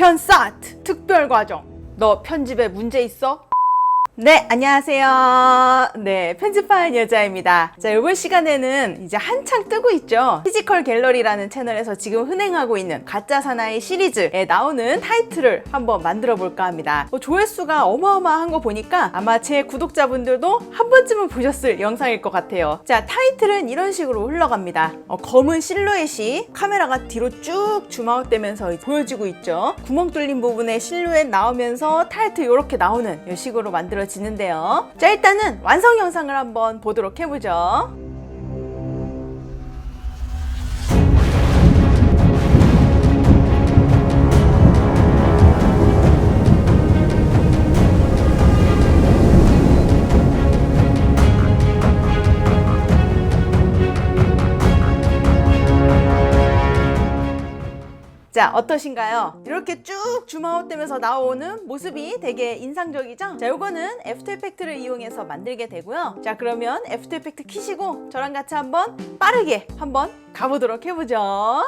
편사트 특별과정. 너 편집에 문제 있어? 네, 안녕하세요. 네, 편집하는 여자입니다. 자, 이번 시간에는 이제 한창 뜨고 있죠. 피지컬 갤러리라는 채널에서 지금 흥행하고 있는 가짜 사나이 시리즈에 나오는 타이틀을 한번 만들어 볼까 합니다. 조회수가 어마어마한 거 보니까 아마 제 구독자분들도 한 번쯤은 보셨을 영상일 것 같아요. 자, 타이틀은 이런 식으로 흘러갑니다. 검은 실루엣이 카메라가 뒤로 쭉 줌아웃되면서 보여지고 있죠. 구멍 뚫린 부분에 실루엣 나오면서 타이틀 이렇게 나오는 이 식으로 만들어지는데요. 자, 일단은 완성 영상을 한번 보도록 해보죠. 자, 어떠신가요? 이렇게 쭉 줌아웃되면서 나오는 모습이 되게 인상적이죠? 자, 요거는 애프터 이펙트를 이용해서 만들게 되고요. 자, 그러면 애프터 이펙트 키시고 저랑 같이 한번 빠르게 한번 가보도록 해보죠.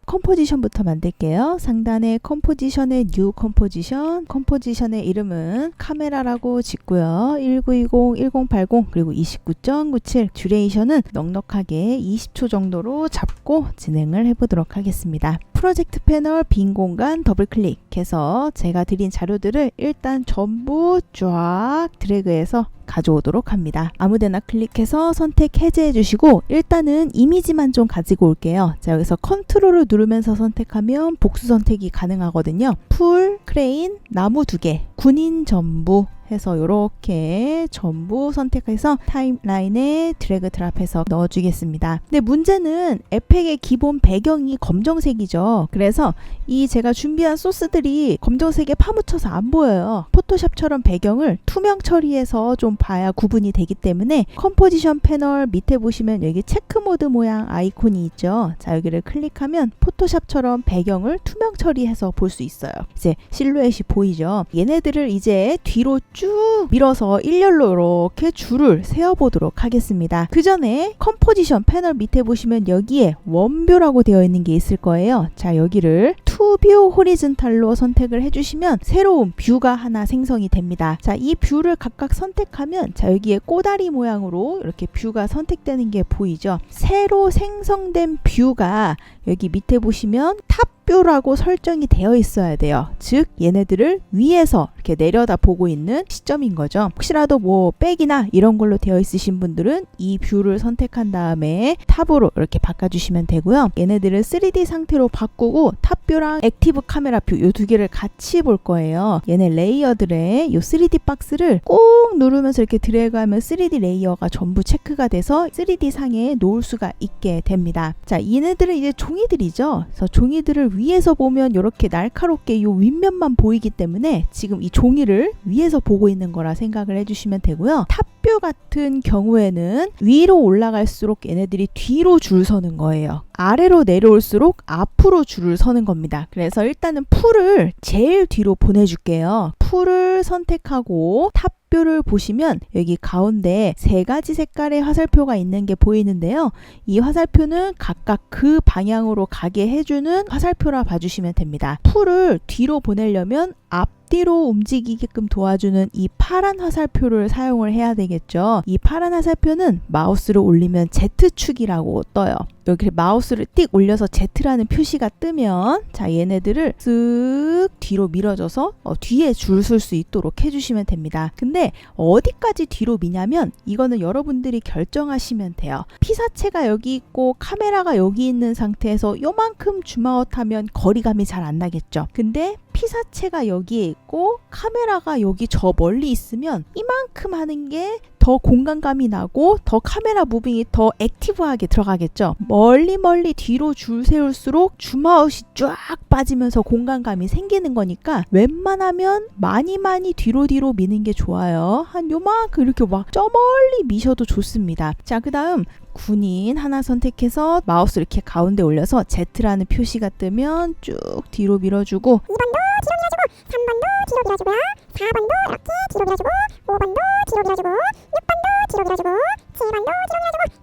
컴포지션부터 만들게요. 상단에 컴포지션의 뉴 컴포지션, 컴포지션의 이름은 카메라라고 짓고요. 1920, 1080, 그리고 29.97, 듀레이션은 넉넉하게 20초 정도로 잡고 진행을 해보도록 하겠습니다. 프로젝트 패널 빈 공간 더블 클릭해서 제가 드린 자료들을 일단 전부 쫙 드래그해서 가져오도록 합니다. 아무데나 클릭해서 선택 해제해 주시고 일단은 이미지만 좀 가지고 올게요. 자, 여기서 컨트롤을 누르면서 선택하면 복수 선택이 가능하거든요. 풀, 크레인, 나무 2개, 군인 전부 해서 이렇게 전부 선택해서 타임라인에 드래그 드랍해서 넣어주겠습니다. 근데 문제는 에펙의 기본 배경이 검정색이죠. 그래서 이 제가 준비한 소스들이 검정색에 파묻혀서 안 보여요. 포토샵처럼 배경을 투명 처리해서 좀 봐야 구분이 되기 때문에 컴포지션 패널 밑에 보시면 여기 체크 모드 모양 아이콘이 있죠. 자, 여기를 클릭하면 포토샵처럼 배경을 투명 처리해서 볼 수 있어요. 이제 실루엣이 보이죠. 얘네들을 이제 뒤로 쭉 밀어서 일렬로 이렇게 줄을 세어보도록 하겠습니다. 그 전에 컴포지션 패널 밑에 보시면 여기에 원뷰라고 되어 있는 게 있을 거예요. 자, 여기를 투뷰 호리즌탈로 선택을 해주시면 새로운 뷰가 하나 생성이 됩니다. 자, 이 뷰를 각각 선택하면 자, 여기에 꼬다리 모양으로 이렇게 뷰가 선택되는 게 보이죠. 새로 생성된 뷰가 여기 밑에 보시면 탑뷰라고 설정이 되어 있어야 돼요. 즉 얘네들을 위에서 이렇게 내려다 보고 있는 시점인 거죠. 혹시라도 뭐 백이나 이런 걸로 되어 있으신 분들은 이 뷰를 선택한 다음에 탑으로 이렇게 바꿔주시면 되고요. 얘네들을 3D 상태로 바꾸고 탑뷰랑 액티브 카메라 뷰 이 두 개를 같이 볼 거예요. 얘네 레이어들의 이 3D 박스를 꾹 누르면서 이렇게 드래그하면 3D 레이어가 전부 체크가 돼서 3D 상에 놓을 수가 있게 됩니다. 자, 얘네들은 이제 종이들이죠. 그래서 종이들을 위에서 보면 이렇게 날카롭게 이 윗면만 보이기 때문에 지금 이 종이를 위에서 보고 있는 거라 생각을 해주시면 되고요. 탑뷰 같은 경우에는 위로 올라갈수록 얘네들이 뒤로 줄 서는 거예요. 아래로 내려올수록 앞으로 줄을 서는 겁니다. 그래서 일단은 풀을 제일 뒤로 보내줄게요. 풀을 선택하고 탑뷰를 보시면 여기 가운데 3가지 색깔의 화살표가 있는 게 보이는데요. 이 화살표는 각각 그 방향으로 가게 해주는 화살표라 봐주시면 됩니다. 풀을 뒤로 보내려면 앞뒤로 움직이게끔 도와주는 이 파란 화살표를 사용을 해야 되겠죠. 이 파란 화살표는 마우스를 올리면 Z축이라고 떠요. 여기 마우스를 띡 올려서 Z라는 표시가 뜨면 자, 얘네들을 쓱 뒤로 밀어줘서 뒤에 줄 설 수 있도록 해주시면 됩니다. 근데 어디까지 뒤로 미냐면 이거는 여러분들이 결정하시면 돼요. 피사체가 여기 있고 카메라가 여기 있는 상태에서 요만큼 줌아웃하면 거리감이 잘 안 나겠죠. 근데 피사체가 여기에 있고 카메라가 여기 저 멀리 있으면 이만큼 하는 게 더 공간감이 나고 더 카메라 무빙이 더 액티브하게 들어가겠죠. 멀리 뒤로 줄 세울수록 줌아웃이 쫙 빠지면서 공간감이 생기는 거니까 웬만하면 많이 뒤로 미는 게 좋아요. 한 요만큼 이렇게 막 저 멀리 미셔도 좋습니다. 자, 그 다음 군인 하나 선택해서 마우스 이렇게 가운데 올려서 Z라는 표시가 뜨면 쭉 뒤로 밀어주고 2번도 뒤로 밀어주고 3번도 뒤로 밀어주고요. 4번도 이렇게 뒤로 밀어주고 5번도 뒤로 밀어주고 6번도 뒤로 밀어주고 7번도 뒤로 밀어주고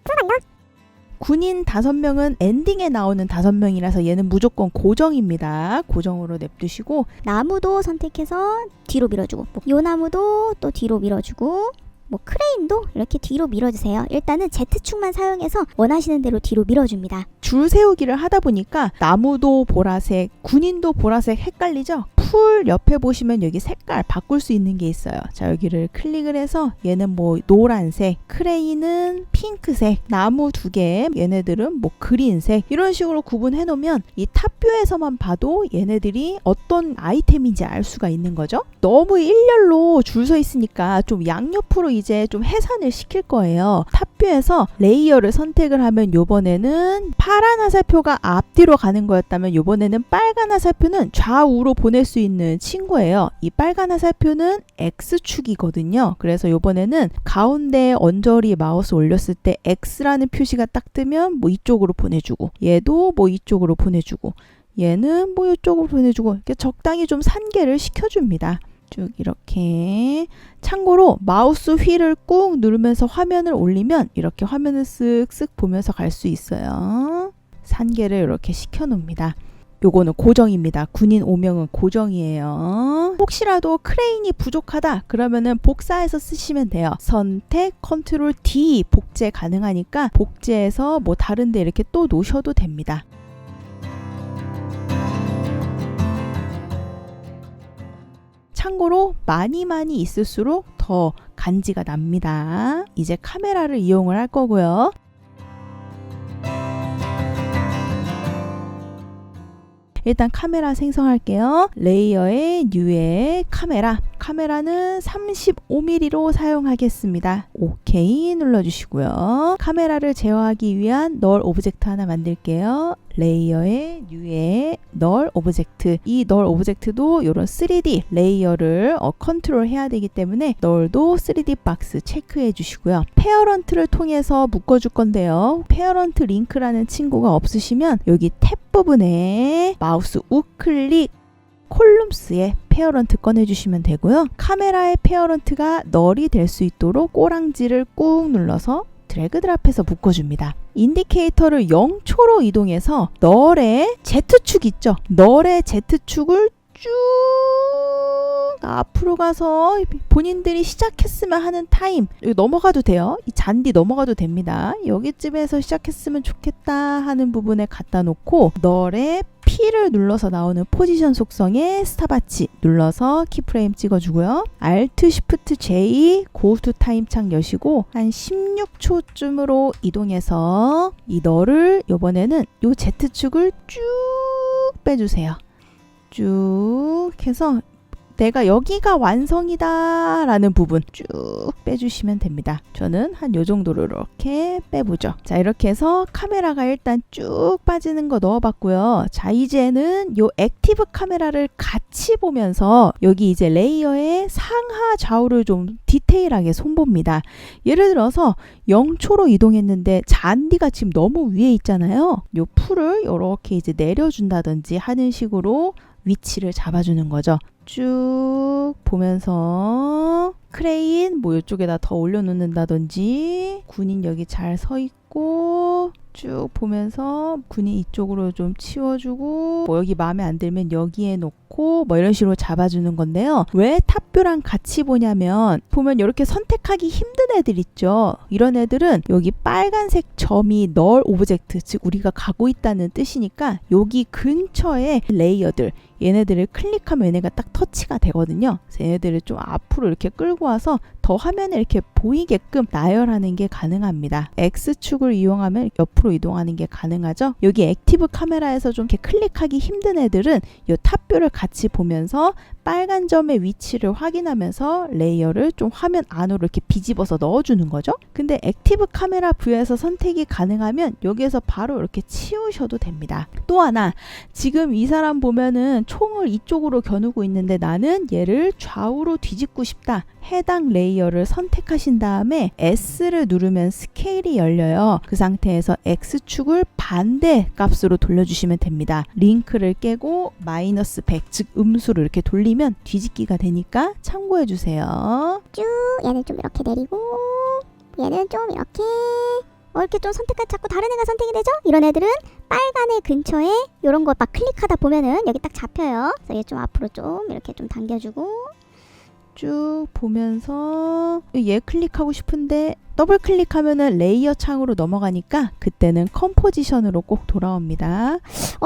8번도 9번도 군인 5명은 엔딩에 나오는 5명이라서 얘는 무조건 고정입니다. 고정으로 냅두시고 나무도 선택해서 뒤로 밀어주고 요 나무도 또 뒤로 밀어주고 크레인도 이렇게 뒤로 밀어주세요. 일단은 Z축만 사용해서 원하시는 대로 뒤로 밀어줍니다. 줄 세우기를 하다 보니까 나무도 보라색, 군인도 보라색 헷갈리죠? 풀 옆에 보시면 여기 색깔 바꿀 수 있는 게 있어요. 자, 여기를 클릭을 해서 얘는 노란색, 크레인은 핑크색, 나무 2개, 얘네들은 그린색 이런 식으로 구분해 놓으면 이 탑뷰에서만 봐도 얘네들이 어떤 아이템인지 알 수가 있는 거죠. 너무 일렬로 줄 서 있으니까 좀 양옆으로 이제 좀 해산을 시킬 거예요. 탑뷰에서 레이어를 선택을 하면 요번에는 파란 화살표가 앞뒤로 가는 거였다면 요번에는 빨간 화살표는 좌우로 보낼 수 있는 친구예요. 이 빨간 화살표는 X축이거든요. 그래서 요번에는 가운데에 언저리 마우스 올렸을 때 X라는 표시가 딱 뜨면 이쪽으로 보내주고 얘도 이쪽으로 보내주고 얘는 이쪽으로 보내주고 이렇게 적당히 좀 산계를 시켜줍니다. 쭉 이렇게. 참고로 마우스 휠을 꾹 누르면서 화면을 올리면 이렇게 화면을 쓱쓱 보면서 갈 수 있어요. 산계를 이렇게 시켜 놓습니다. 요거는 고정입니다. 군인 5명은 고정이에요. 혹시라도 크레인이 부족하다 그러면은 복사해서 쓰시면 돼요. 선택 컨트롤 D 복제 가능하니까 복제해서 다른 데 이렇게 또 놓으셔도 됩니다. 참고로 많이 있을수록 더 간지가 납니다. 이제 카메라를 이용을 할 거고요. 일단 카메라 생성할게요. 레이어의 뉴에 카메라는 35mm로 사용하겠습니다. 오케이 눌러주시고요. 카메라를 제어하기 위한 널 오브젝트 하나 만들게요. 레이어의 뉴에 널 오브젝트. 이 널 오브젝트도 이런 3D 레이어를 컨트롤 해야 되기 때문에 널도 3D 박스 체크해 주시고요. 페어런트를 통해서 묶어줄 건데요. 페어런트 링크라는 친구가 없으시면 여기 탭 부분에 마우스 우클릭 콜룸스에 페어런트 꺼내주시면 되고요. 카메라의 페어런트가 널이 될 수 있도록 꼬랑지를 꾹 눌러서 드래그 드랍해서 묶어줍니다. 인디케이터를 0초로 이동해서 널의 Z축 있죠? 널의 Z축을 쭉 앞으로 가서 본인들이 시작했으면 하는 타임 여기 넘어가도 돼요. 이 잔디 넘어가도 됩니다. 여기쯤에서 시작했으면 좋겠다 하는 부분에 갖다 놓고 널의 P를 눌러서 나오는 포지션 속성에 스탑워치 눌러서 키프레임 찍어주고요. Alt Shift J Go to 타임 창 여시고 한 16초쯤으로 이동해서 이 널을 이번에는 요 Z축을 쭉 빼주세요. 쭉 해서 내가 여기가 완성이다 라는 부분 쭉 빼주시면 됩니다. 저는 한 요 정도로 이렇게 빼보죠. 자, 이렇게 해서 카메라가 일단 쭉 빠지는 거 넣어봤고요. 자, 이제는 요 액티브 카메라를 같이 보면서 여기 이제 레이어의 상하 좌우를 좀 디테일하게 손봅니다. 예를 들어서 0초로 이동했는데 잔디가 지금 너무 위에 있잖아요. 요 풀을 이렇게 이제 내려준다든지 하는 식으로 위치를 잡아주는 거죠. 쭉 보면서 크레인 이쪽에다 더 올려놓는다든지 군인 여기 잘 서 있고 쭉 보면서 군인 이쪽으로 좀 치워주고 여기 마음에 안 들면 여기에 놓고 이런 식으로 잡아주는 건데요. 왜 탑뷰랑 같이 보냐면 보면 이렇게 선택하기 힘든 애들 있죠. 이런 애들은 여기 빨간색 점이 널 오브젝트 즉 우리가 가고 있다는 뜻이니까 여기 근처에 레이어들 얘네들을 클릭하면 얘네가 딱 터치가 되거든요. 그래서 얘네들을 좀 앞으로 이렇게 끌고 와서 더 화면에 이렇게 보이게끔 나열하는 게 가능합니다. X축을 이용하면 옆으로 이동하는 게 가능하죠. 여기 액티브 카메라에서 좀 이렇게 클릭하기 힘든 애들은 이 탑뷰를 같이 보면서 빨간 점의 위치를 확인하면서 레이어를 좀 화면 안으로 이렇게 비집어서 넣어주는 거죠. 근데 액티브 카메라 뷰에서 선택이 가능하면 여기에서 바로 이렇게 치우셔도 됩니다. 또 하나, 지금 이 사람 보면은 총을 이쪽으로 겨누고 있는데 나는 얘를 좌우로 뒤집고 싶다. 해당 레이어를 선택하신 다음에 S를 누르면 스케일이 열려요. 그 상태에서 X축을 반대 값으로 돌려주시면 됩니다. 링크를 깨고 마이너스 100, 즉 음수로 이렇게 돌리면 뒤집기가 되니까 참고해주세요. 쭉 얘는 좀 이렇게 내리고 얘는 좀 이렇게 이렇게 좀 선택할 자꾸 다른 애가 선택이 되죠? 이런 애들은 빨간 애 근처에 이런 거 막 클릭하다 보면은 여기 딱 잡혀요. 그래서 얘 좀 앞으로 좀 이렇게 좀 당겨주고 쭉 보면서 얘 클릭하고 싶은데 더블 클릭하면은 레이어 창으로 넘어가니까 그때는 컴포지션으로 꼭 돌아옵니다.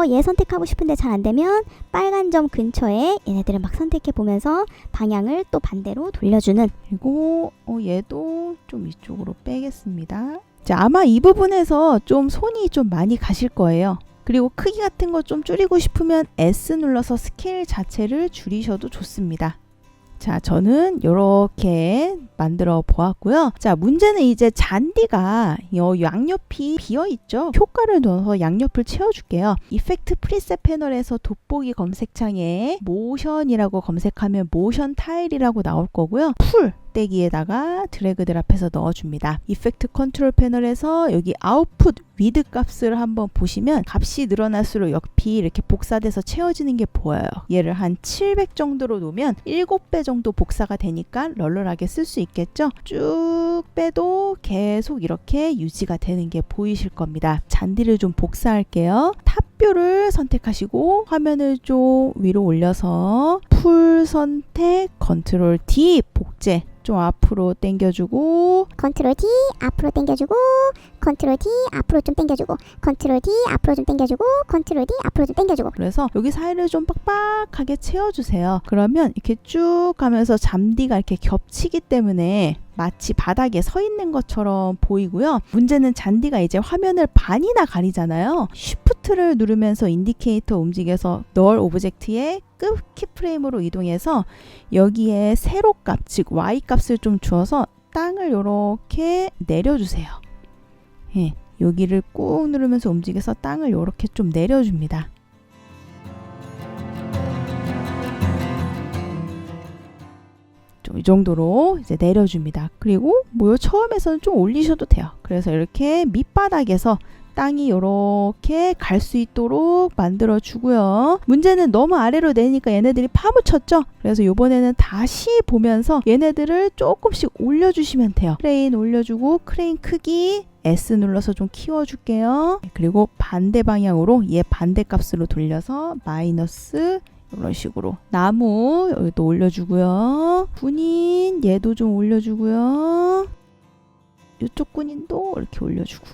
얘 선택하고 싶은데 잘 안 되면 빨간 점 근처에 얘네들을 막 선택해 보면서 방향을 또 반대로 돌려주는. 그리고 얘도 좀 이쪽으로 빼겠습니다. 자, 아마 이 부분에서 좀 손이 좀 많이 가실 거예요. 그리고 크기 같은 거 좀 줄이고 싶으면 S 눌러서 스케일 자체를 줄이셔도 좋습니다. 자, 저는 이렇게 만들어 보았고요. 자, 문제는 이제 잔디가 양옆이 비어 있죠. 효과를 넣어서 양옆을 채워줄게요. 이펙트 프리셋 패널에서 돋보기 검색창에 모션이라고 검색하면 모션 타일이라고 나올 거고요. 풀 떼기에다가 드래그 드랍해서 넣어줍니다. 이펙트 컨트롤 패널에서 여기 아웃풋 위드 값을 한번 보시면 값이 늘어날수록 옆이 이렇게 복사돼서 채워지는 게 보여요. 얘를 한 700 정도로 놓으면 7배 정도 복사가 되니까 널널하게 쓸 수 있겠죠. 쭉 빼도 계속 이렇게 유지가 되는 게 보이실 겁니다. 잔디를 좀 복사할게요. 탑뷰를 선택하시고 화면을 좀 위로 올려서 풀 선택, 컨트롤 D 복제 좀 앞으로 당겨주고 컨트롤 D 앞으로 당겨주고 컨트롤 D 앞으로 좀 당겨주고 컨트롤 D 앞으로 좀 당겨주고 컨트롤 D 앞으로 좀 당겨주고. 그래서 여기 사이를 좀 빡빡하게 채워주세요. 그러면 이렇게 쭉 가면서 잔디가 이렇게 겹치기 때문에 마치 바닥에 서 있는 것처럼 보이고요. 문제는 잔디가 이제 화면을 반이나 가리잖아요. 쉬프트를 누르면서 인디케이터 움직여서 널 오브젝트의 끝 키프레임으로 이동해서 여기에 세로 값, 즉 Y 값을 좀 주어서 땅을 이렇게 내려주세요. 예, 여기를 꾹 누르면서 움직여서 땅을 이렇게 좀 내려줍니다. 좀 이 정도로 이제 내려줍니다. 그리고 뭐 처음에서는 좀 올리셔도 돼요. 그래서 이렇게 밑바닥에서 땅이 이렇게 갈 수 있도록 만들어 주고요. 문제는 너무 아래로 내니까 얘네들이 파묻혔죠. 그래서 이번에는 다시 보면서 얘네들을 조금씩 올려주시면 돼요. 크레인 올려주고 크레인 크기 S 눌러서 좀 키워줄게요. 그리고 반대 방향으로 얘 반대 값으로 돌려서 마이너스 이런 식으로 나무 여기도 올려주고요. 군인 얘도 좀 올려주고요. 이쪽 군인도 이렇게 올려주고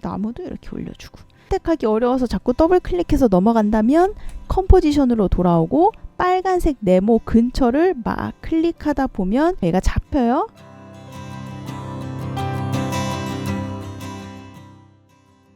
나무도 이렇게 올려주고. 선택하기 어려워서 자꾸 더블 클릭해서 넘어간다면 컴포지션으로 돌아오고 빨간색 네모 근처를 막 클릭하다 보면 얘가 잡혀요.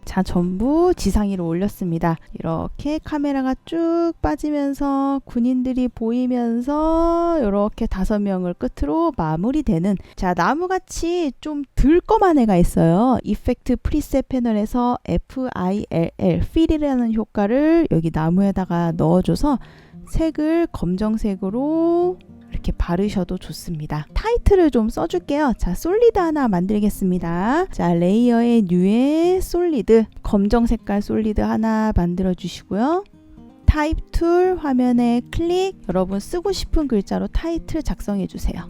자, 전부 지상 위로 올렸습니다. 이렇게 카메라가 쭉 빠지면서 군인들이 보이면서 이렇게 5명을 끝으로 마무리되는. 자, 나무같이 좀 들꺼만 애가 있어요. 이펙트 프리셋 패널에서 FILL 필이라는 효과를 여기 나무에다가 넣어줘서 색을 검정색으로 이렇게 바르셔도 좋습니다. 타이틀을 좀 써줄게요. 자, 솔리드 하나 만들겠습니다. 자, 레이어의 뉴에 솔리드, 검정 색깔 솔리드 하나 만들어 주시고요. 타입 툴 화면에 클릭, 여러분 쓰고 싶은 글자로 타이틀 작성해 주세요.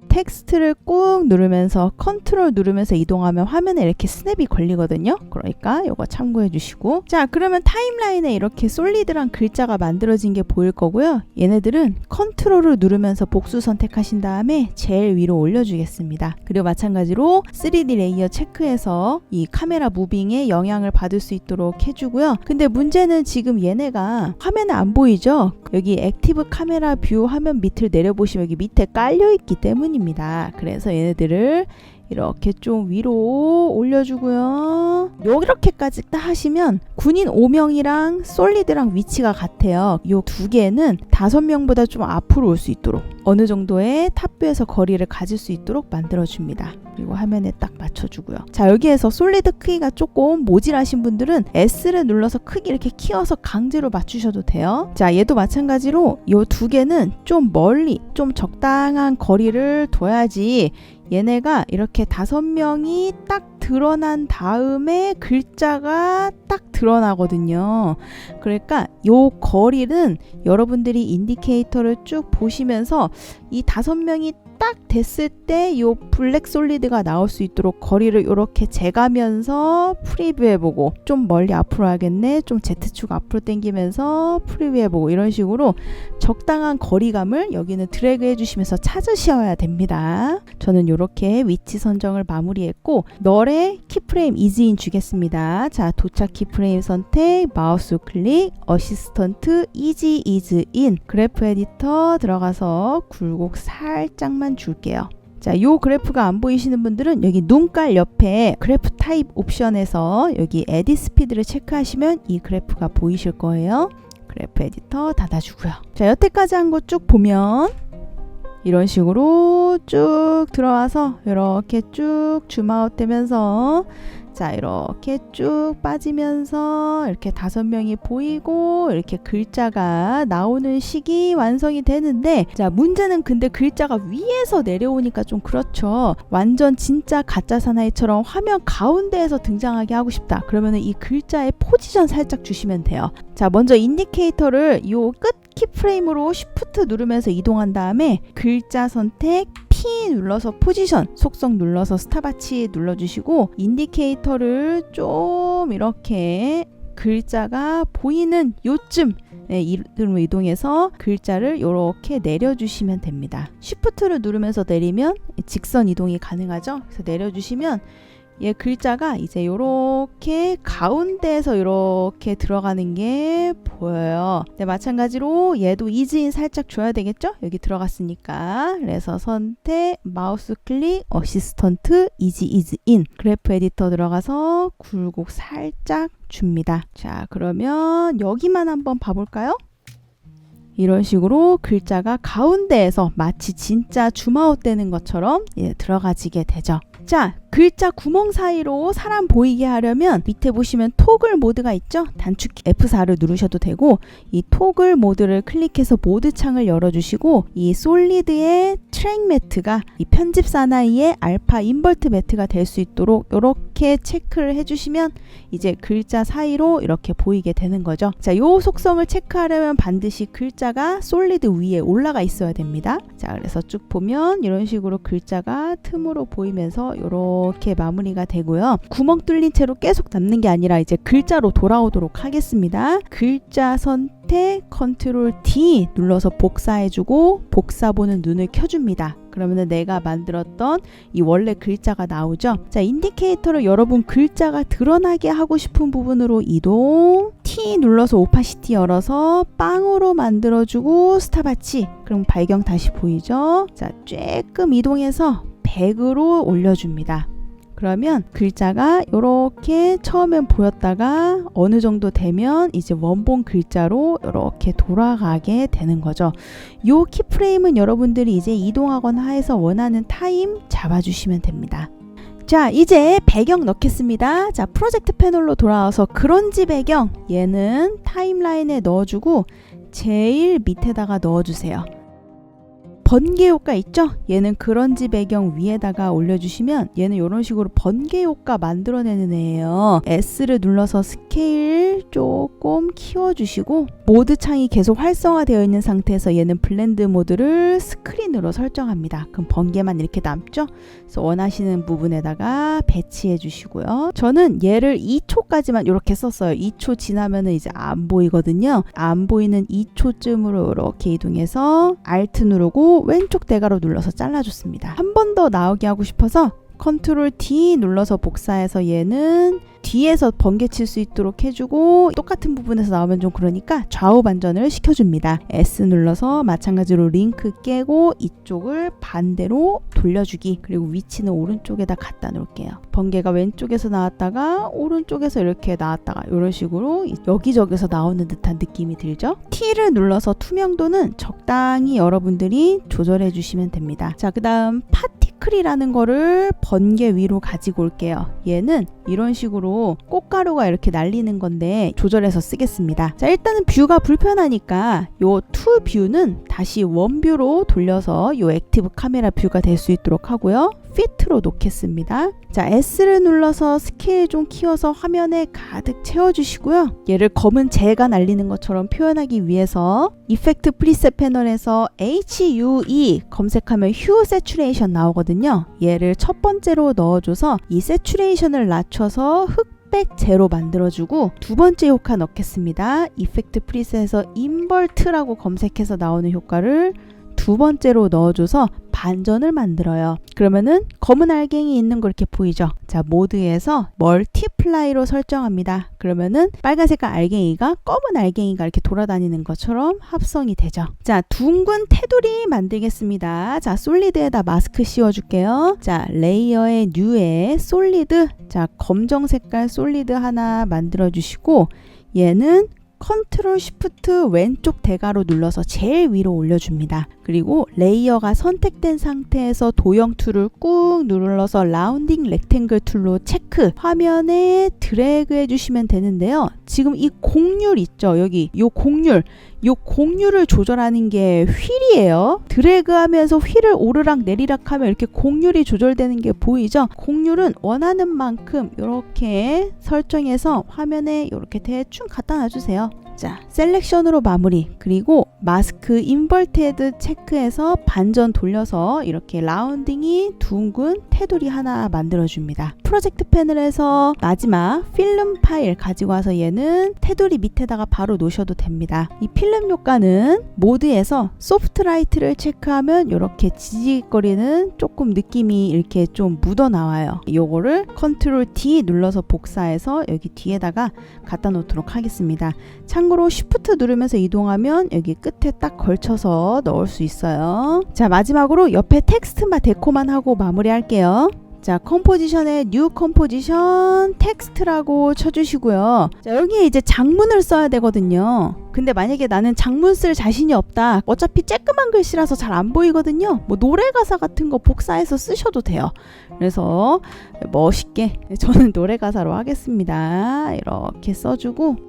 텍스트를 꾹 누르면서 컨트롤 누르면서 이동하면 화면에 이렇게 스냅이 걸리거든요. 그러니까 이거 참고해 주시고. 자, 그러면 타임라인에 이렇게 솔리드란 글자가 만들어진 게 보일 거고요. 얘네들은 컨트롤을 누르면서 복수 선택하신 다음에 제일 위로 올려주겠습니다. 그리고 마찬가지로 3D 레이어 체크해서 이 카메라 무빙에 영향을 받을 수 있도록 해주고요. 근데 문제는 지금 얘네가 화면에 안 보이죠? 여기 액티브 카메라 뷰 화면 밑을 내려보시면 여기 밑에 깔려있기 때문입니다. 그래서 얘네들을 이렇게 좀 위로 올려주고요. 이렇게까지 딱 하시면 군인 5명이랑 솔리드랑 위치가 같아요. 요 두 개는 5명보다 좀 앞으로 올 수 있도록 어느 정도의 탑뷰에서 거리를 가질 수 있도록 만들어줍니다. 그리고 화면에 딱 맞춰주고요. 자, 여기에서 솔리드 크기가 조금 모질하신 분들은 S를 눌러서 크기 이렇게 키워서 강제로 맞추셔도 돼요. 자, 얘도 마찬가지로 요 두 개는 좀 멀리 좀 적당한 거리를 둬야지 얘네가 이렇게 5명이 딱 드러난 다음에 글자가 딱 드러나거든요. 그러니까 요 거리는 여러분들이 인디케이터를 쭉 보시면서 이 5명이 딱 됐을 때 이 블랙 솔리드가 나올 수 있도록 거리를 이렇게 재가면서 프리뷰해보고, 좀 멀리 앞으로 하겠네, 좀 Z축 앞으로 당기면서 프리뷰해보고, 이런 식으로 적당한 거리감을 여기는 드래그 해주시면서 찾으셔야 됩니다. 저는 이렇게 위치 선정을 마무리했고, 널의 키프레임 이즈인 주겠습니다. 자, 도착 키프레임 선택, 마우스 클릭, 어시스턴트 이지 이즈인, 그래프 에디터 들어가서 굴곡 살짝만 줄게요. 자, 요 그래프가 안 보이시는 분들은 여기 눈깔 옆에 그래프 타입 옵션에서 여기 에딧 스피드를 체크하시면 이 그래프가 보이실 거예요. 그래프 에디터 닫아주고요. 자, 여태까지 한 거 쭉 보면 이런 식으로 쭉 들어와서 이렇게 쭉 줌아웃 되면서, 자, 이렇게 쭉 빠지면서 이렇게 5명이 보이고 이렇게 글자가 나오는 식이 완성이 되는데, 자, 문제는 근데 글자가 위에서 내려오니까 좀 그렇죠. 완전 진짜 가짜 사나이처럼 화면 가운데에서 등장하게 하고 싶다. 그러면은 이 글자의 포지션 살짝 주시면 돼요. 자, 먼저 인디케이터를 요 끝 키프레임으로 쉬프트 누르면서 이동한 다음에 글자 선택, P 눌러서 포지션, 속성 눌러서 스탑와치 눌러주시고, 인디케이터를 좀 이렇게 글자가 보이는 요쯤 이름으로 이동해서 글자를 이렇게 내려주시면 됩니다. 쉬프트를 누르면서 내리면 직선 이동이 가능하죠. 그래서 내려주시면 얘 글자가 이제 요렇게 가운데에서 이렇게 들어가는 게 보여요. 네, 마찬가지로 얘도 이즈인 살짝 줘야 되겠죠? 여기 들어갔으니까. 그래서 선택, 마우스 클릭, 어시스턴트, 이즈인, 그래프 에디터 들어가서 굴곡 살짝 줍니다. 자, 그러면 여기만 한번 봐볼까요? 이런 식으로 글자가 가운데에서 마치 진짜 줌아웃 되는 것처럼 들어가지게 되죠. 자, 글자 구멍 사이로 사람 보이게 하려면 밑에 보시면 토글 모드가 있죠? 단축 F4를 누르셔도 되고, 이 토글 모드를 클릭해서 모드 창을 열어주시고, 이 솔리드의 트랙 매트가 이 편집 사나이의 알파 인버트 매트가 될 수 있도록 이렇게 체크를 해주시면 이제 글자 사이로 이렇게 보이게 되는 거죠. 자, 요 속성을 체크하려면 반드시 글자가 솔리드 위에 올라가 있어야 됩니다. 자, 그래서 쭉 보면 이런 식으로 글자가 틈으로 보이면서 이렇게 마무리가 되고요. 구멍 뚫린 채로 계속 남는 게 아니라 이제 글자로 돌아오도록 하겠습니다. 글자 선택, 컨트롤 D 눌러서 복사해주고, 복사 보는 눈을 켜줍니다. 그러면 내가 만들었던 이 원래 글자가 나오죠. 자, 인디케이터를 여러분 글자가 드러나게 하고 싶은 부분으로 이동, T 눌러서 오파시티 열어서 빵으로 만들어주고 스탑와치, 그럼 발경 다시 보이죠. 자, 조금 이동해서 100으로 올려줍니다. 그러면 글자가 이렇게 처음엔 보였다가 어느 정도 되면 이제 원본 글자로 이렇게 돌아가게 되는 거죠. 요 키프레임은 여러분들이 이제 이동하거나 해서 원하는 타임 잡아주시면 됩니다. 자, 이제 배경 넣겠습니다. 자, 프로젝트 패널로 돌아와서 그런지 배경, 얘는 타임라인에 넣어주고 제일 밑에다가 넣어주세요. 번개 효과 있죠? 얘는 그런지 배경 위에다가 올려주시면 얘는 이런 식으로 번개 효과 만들어내는 애예요. S를 눌러서 스케일 조금 키워주시고, 모드 창이 계속 활성화되어 있는 상태에서 얘는 블렌드 모드를 스크린으로 설정합니다. 그럼 번개만 이렇게 남죠? 그래서 원하시는 부분에다가 배치해 주시고요. 저는 얘를 2초까지만 이렇게 썼어요. 2초 지나면은 이제 안 보이거든요. 안 보이는 2초쯤으로 이렇게 이동해서 Alt 누르고 왼쪽 대괄호 눌러서 잘라줬습니다. 한 번 더 나오게 하고 싶어서 컨트롤 D 눌러서 복사해서 얘는 뒤에서 번개 칠 수 있도록 해주고, 똑같은 부분에서 나오면 좀 그러니까 좌우 반전을 시켜줍니다. S 눌러서 마찬가지로 링크 깨고 이쪽을 반대로 돌려주기, 그리고 위치는 오른쪽에다 갖다 놓을게요. 번개가 왼쪽에서 나왔다가 오른쪽에서 이렇게 나왔다가 이런 식으로 여기저기서 나오는 듯한 느낌이 들죠? T를 눌러서 투명도는 적당히 여러분들이 조절해 주시면 됩니다. 자, 그 다음 파티클이라는 거를 번개 위로 가지고 올게요. 얘는 이런 식으로 꽃가루가 이렇게 날리는 건데 조절해서 쓰겠습니다. 자, 일단은 뷰가 불편하니까 요 투 뷰는 다시 원 뷰로 돌려서 요 액티브 카메라 뷰가 될 수 있도록 하고요. fit로 놓겠습니다. 자, S를 눌러서 스케일 좀 키워서 화면에 가득 채워주시고요. 얘를 검은 재가 날리는 것처럼 표현하기 위해서 이펙트 프리셋 패널에서 HUE 검색하면 휴 세츄레이션 나오거든요. 얘를 첫 번째로 넣어줘서 이 세츄레이션을 낮춰서 흑백 제로 만들어주고 두 번째 효과 넣겠습니다. 이펙트 프리셋에서 인버트라고 검색해서 나오는 효과를 두 번째로 넣어줘서 반전을 만들어요. 그러면은 검은 알갱이 있는 거 이렇게 보이죠? 자, 모드에서 멀티플라이로 설정합니다. 그러면은 빨간색깔 알갱이가 검은 알갱이가 이렇게 돌아다니는 것처럼 합성이 되죠. 자, 둥근 테두리 만들겠습니다. 자, 솔리드에다 마스크 씌워줄게요. 자, 레이어의 뉴에 솔리드, 자, 검정 색깔 솔리드 하나 만들어주시고 얘는 컨트롤 쉬프트 왼쪽 대괄호 눌러서 제일 위로 올려줍니다. 그리고 레이어가 선택된 상태에서 도형 툴을 꾹 눌러서 라운딩 렉탱글 툴로 체크, 화면에 드래그 해주시면 되는데요. 지금 이 곡률 있죠? 여기 요 곡률을 조절하는 게 휠이에요. 드래그하면서 휠을 오르락 내리락 하면 이렇게 곡률이 조절되는 게 보이죠? 곡률은 원하는 만큼 이렇게 설정해서 화면에 이렇게 대충 갖다 놔주세요. 자, 셀렉션으로 마무리. 그리고 마스크 인버트 헤드 체크해서 반전 돌려서 이렇게 라운딩이 둥근 테두리 하나 만들어줍니다. 프로젝트 패널에서 마지막 필름 파일 가지고 와서 얘는 테두리 밑에다가 바로 놓으셔도 됩니다. 이 필름 효과는 모드에서 소프트 라이트를 체크하면 이렇게 지직거리는 조금 느낌이 이렇게 좀 묻어 나와요. 요거를 컨트롤 D 눌러서 복사해서 여기 뒤에다가 갖다 놓도록 하겠습니다. 참고로 쉬프트 누르면서 이동하면 여기 끝에 딱 걸쳐서 넣을 수 있어요. 자, 마지막으로 옆에 텍스트만 데코만 하고 마무리할게요. 자, 컴포지션에 뉴 컴포지션 텍스트라고 쳐주시고요. 자, 여기에 이제 장문을 써야 되거든요. 근데 만약에 나는 장문 쓸 자신이 없다. 어차피 쬐끄만 글씨라서 잘 안 보이거든요. 뭐 노래 가사 같은 거 복사해서 쓰셔도 돼요. 그래서 멋있게 저는 노래 가사로 하겠습니다. 이렇게 써주고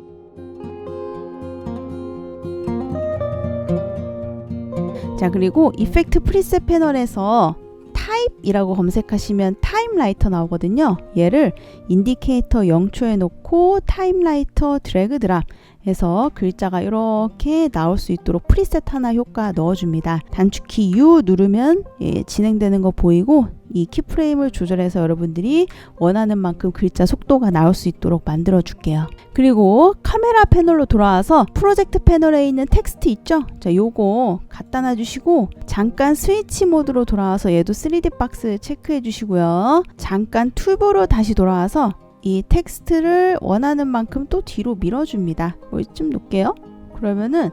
자, 그리고 이펙트 프리셋 패널에서 타입이라고 검색하시면 타임라이터 나오거든요. 얘를 인디케이터 0초에 놓고 타임라이터 드래그 드랍 해서 글자가 이렇게 나올 수 있도록 프리셋 하나 효과 넣어줍니다. 단축키 U 누르면 진행되는 거 보이고 이 키프레임을 조절해서 여러분들이 원하는 만큼 글자 속도가 나올 수 있도록 만들어 줄게요. 그리고 카메라 패널로 돌아와서 프로젝트 패널에 있는 텍스트 있죠? 자, 요거 갖다 놔주시고 잠깐 스위치 모드로 돌아와서 얘도 3D 박스 체크해 주시고요. 잠깐 튜브로 다시 돌아와서 이 텍스트를 원하는 만큼 또 뒤로 밀어줍니다. 좀 놓을게요. 그러면은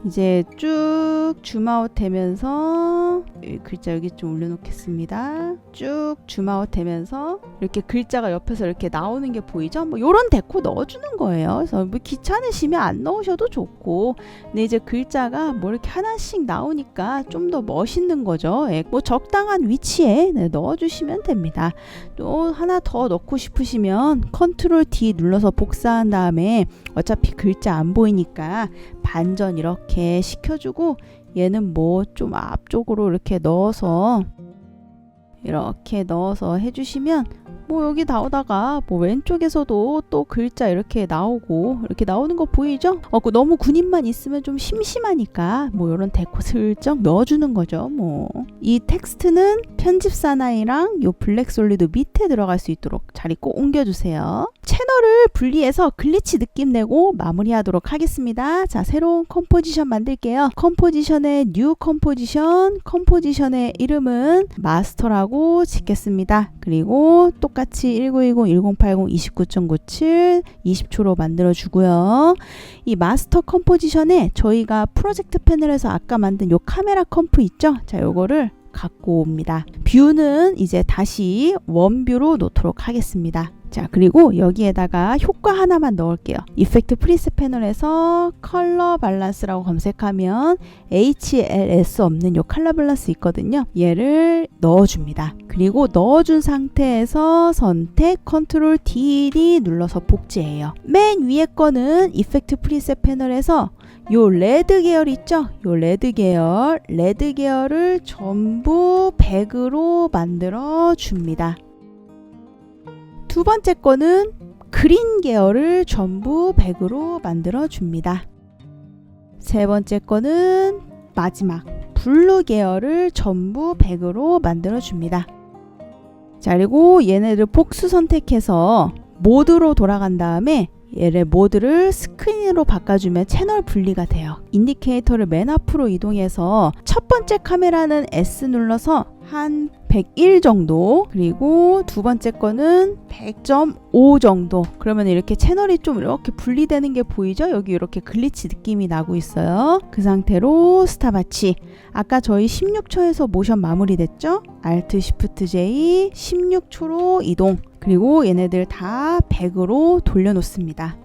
이제 쭉 줌아웃 되면서 글자 여기 좀 올려놓겠습니다. 쭉 줌아웃 되면서 이렇게 글자가 옆에서 이렇게 나오는 게 보이죠? 뭐 요런 데코 넣어주는 거예요. 그래서 뭐 귀찮으시면 안 넣으셔도 좋고, 근데 이제 글자가 뭐 이렇게 하나씩 나오니까 좀 더 멋있는 거죠. 뭐 적당한 위치에 넣어주시면 됩니다. 또 하나 더 넣고 싶으시면 컨트롤 D 눌러서 복사한 다음에 어차피 글자 안 보이니까 반전 이렇게 시켜주고, 얘는 뭐 좀 앞쪽으로 이렇게 넣어서 해주시면 뭐 여기 나오다가 뭐 왼쪽에서도 또 글자 이렇게 나오고 이렇게 나오는 거 보이죠? 너무 군인만 있으면 좀 심심하니까 뭐 이런 데코 슬쩍 넣어주는 거죠. 뭐 이 텍스트는 편집 사나이랑 요 블랙 솔리드 밑에 들어갈 수 있도록 자리 꼭 옮겨주세요. 채널을 분리해서 글리치 느낌 내고 마무리하도록 하겠습니다. 자, 새로운 컴포지션 만들게요. 컴포지션의 뉴 컴포지션, 컴포지션의 이름은 마스터라고 짓겠습니다. 그리고 똑같이 1920, 1080, 29.97, 20초로 만들어주고요. 이 마스터 컴포지션에 저희가 프로젝트 패널에서 아까 만든 요 카메라 컴프 있죠? 자, 요거를 갖고 옵니다. 뷰는 이제 다시 원뷰로 놓도록 하겠습니다. 자, 그리고 여기에다가 효과 하나만 넣을게요. 이펙트 프리셋 패널에서 컬러 밸런스라고 검색하면 HLS 없는 요 컬러 밸런스 있거든요. 얘를 넣어줍니다. 그리고 넣어준 상태에서 선택 컨트롤 D 눌러서 복제해요. 맨 위에 거는 이펙트 프리셋 패널에서 요 레드 계열 있죠? 요 레드 계열을 전부 100으로 만들어 줍니다. 두 번째 거는 그린 계열을 전부 100으로 만들어 줍니다. 세 번째 거는 마지막 블루 계열을 전부 100으로 만들어 줍니다. 자, 그리고 얘네들 복수 선택해서 모드로 돌아간 다음에 얘를 모드를 스크린으로 바꿔주면 채널 분리가 돼요. 인디케이터를 맨 앞으로 이동해서 첫 번째 카메라는 S 눌러서 한 101 정도, 그리고 두 번째 거는 100.5 정도. 그러면 이렇게 채널이 좀 이렇게 분리되는 게 보이죠? 여기 이렇게 글리치 느낌이 나고 있어요. 그 상태로 스탑워치. 아까 저희 16초에서 모션 마무리됐죠? Alt Shift J 16초로 이동. 그리고 얘네들 다 100으로 돌려놓습니다.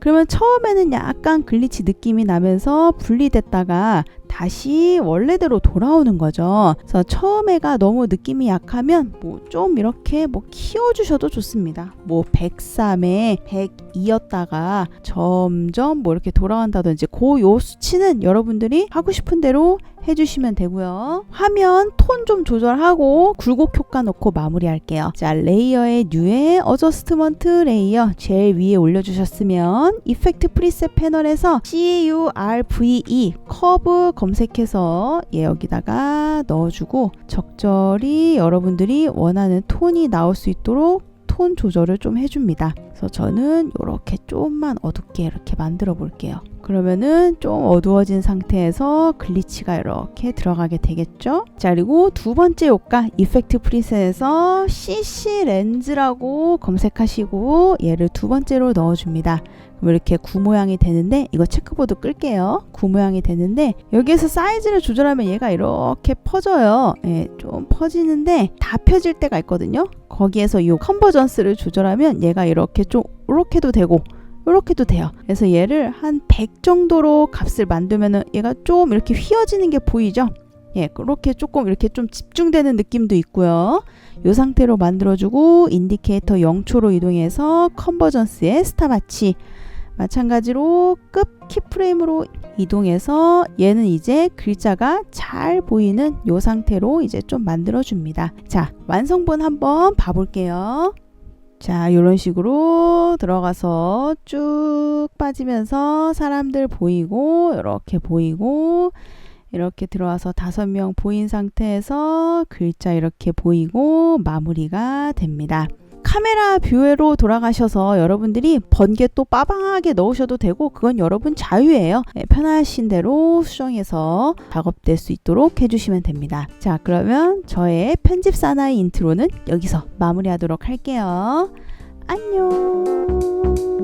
그러면 처음에는 약간 글리치 느낌이 나면서 분리됐다가 다시 원래대로 돌아오는 거죠. 그래서 처음에가 너무 느낌이 약하면 뭐 좀 이렇게 뭐 키워주셔도 좋습니다. 뭐 103에 102였다가 점점 뭐 이렇게 돌아간다든지 요 수치는 여러분들이 하고 싶은 대로 해주시면 되고요. 화면 톤 좀 조절하고 굴곡 효과 넣고 마무리할게요. 자, 레이어의 뉴에 어저스트먼트 레이어 제일 위에 올려주셨으면 이펙트 프리셋 패널에서 CURVE 커브 검색해서 여기다가 넣어주고 적절히 여러분들이 원하는 톤이 나올 수 있도록 톤 조절을 좀 해줍니다. 그래서 저는 이렇게 좀만 어둡게 이렇게 만들어 볼게요. 그러면은 좀 어두워진 상태에서 글리치가 이렇게 들어가게 되겠죠. 자, 그리고 두 번째 효과 이펙트 프리셋에서 CC 렌즈라고 검색하시고 얘를 두 번째로 넣어줍니다. 그럼 이렇게 구 모양이 되는데, 이거 체크보드 끌게요. 구 모양이 되는데 여기에서 사이즈를 조절하면 얘가 이렇게 퍼져요. 예, 좀 퍼지는데 다 펴질 때가 있거든요. 거기에서 이 컨버전스를 조절하면 얘가 이렇게 좀 이렇게도 되고 이렇게도 돼요. 그래서 얘를 한 100 정도로 값을 만들면은 얘가 좀 이렇게 휘어지는 게 보이죠? 예, 그렇게 조금 이렇게 좀 집중되는 느낌도 있고요. 이 상태로 만들어주고 인디케이터 0초로 이동해서 컨버전스의 스탑워치 마찬가지로 끝 키프레임으로 이동해서 얘는 이제 글자가 잘 보이는 이 상태로 이제 좀 만들어줍니다. 자, 완성본 한번 봐볼게요. 자, 이런 식으로 들어가서 쭉 빠지면서 사람들 보이고 이렇게 들어와서 5명 보인 상태에서 글자 이렇게 보이고 마무리가 됩니다. 카메라 뷰로 돌아가셔서 여러분들이 번개 또 빠방하게 넣으셔도 되고 그건 여러분 자유예요. 네, 편하신 대로 수정해서 작업될 수 있도록 해주시면 됩니다. 자, 그러면 저의 편집 사나이 인트로는 여기서 마무리하도록 할게요. 안녕.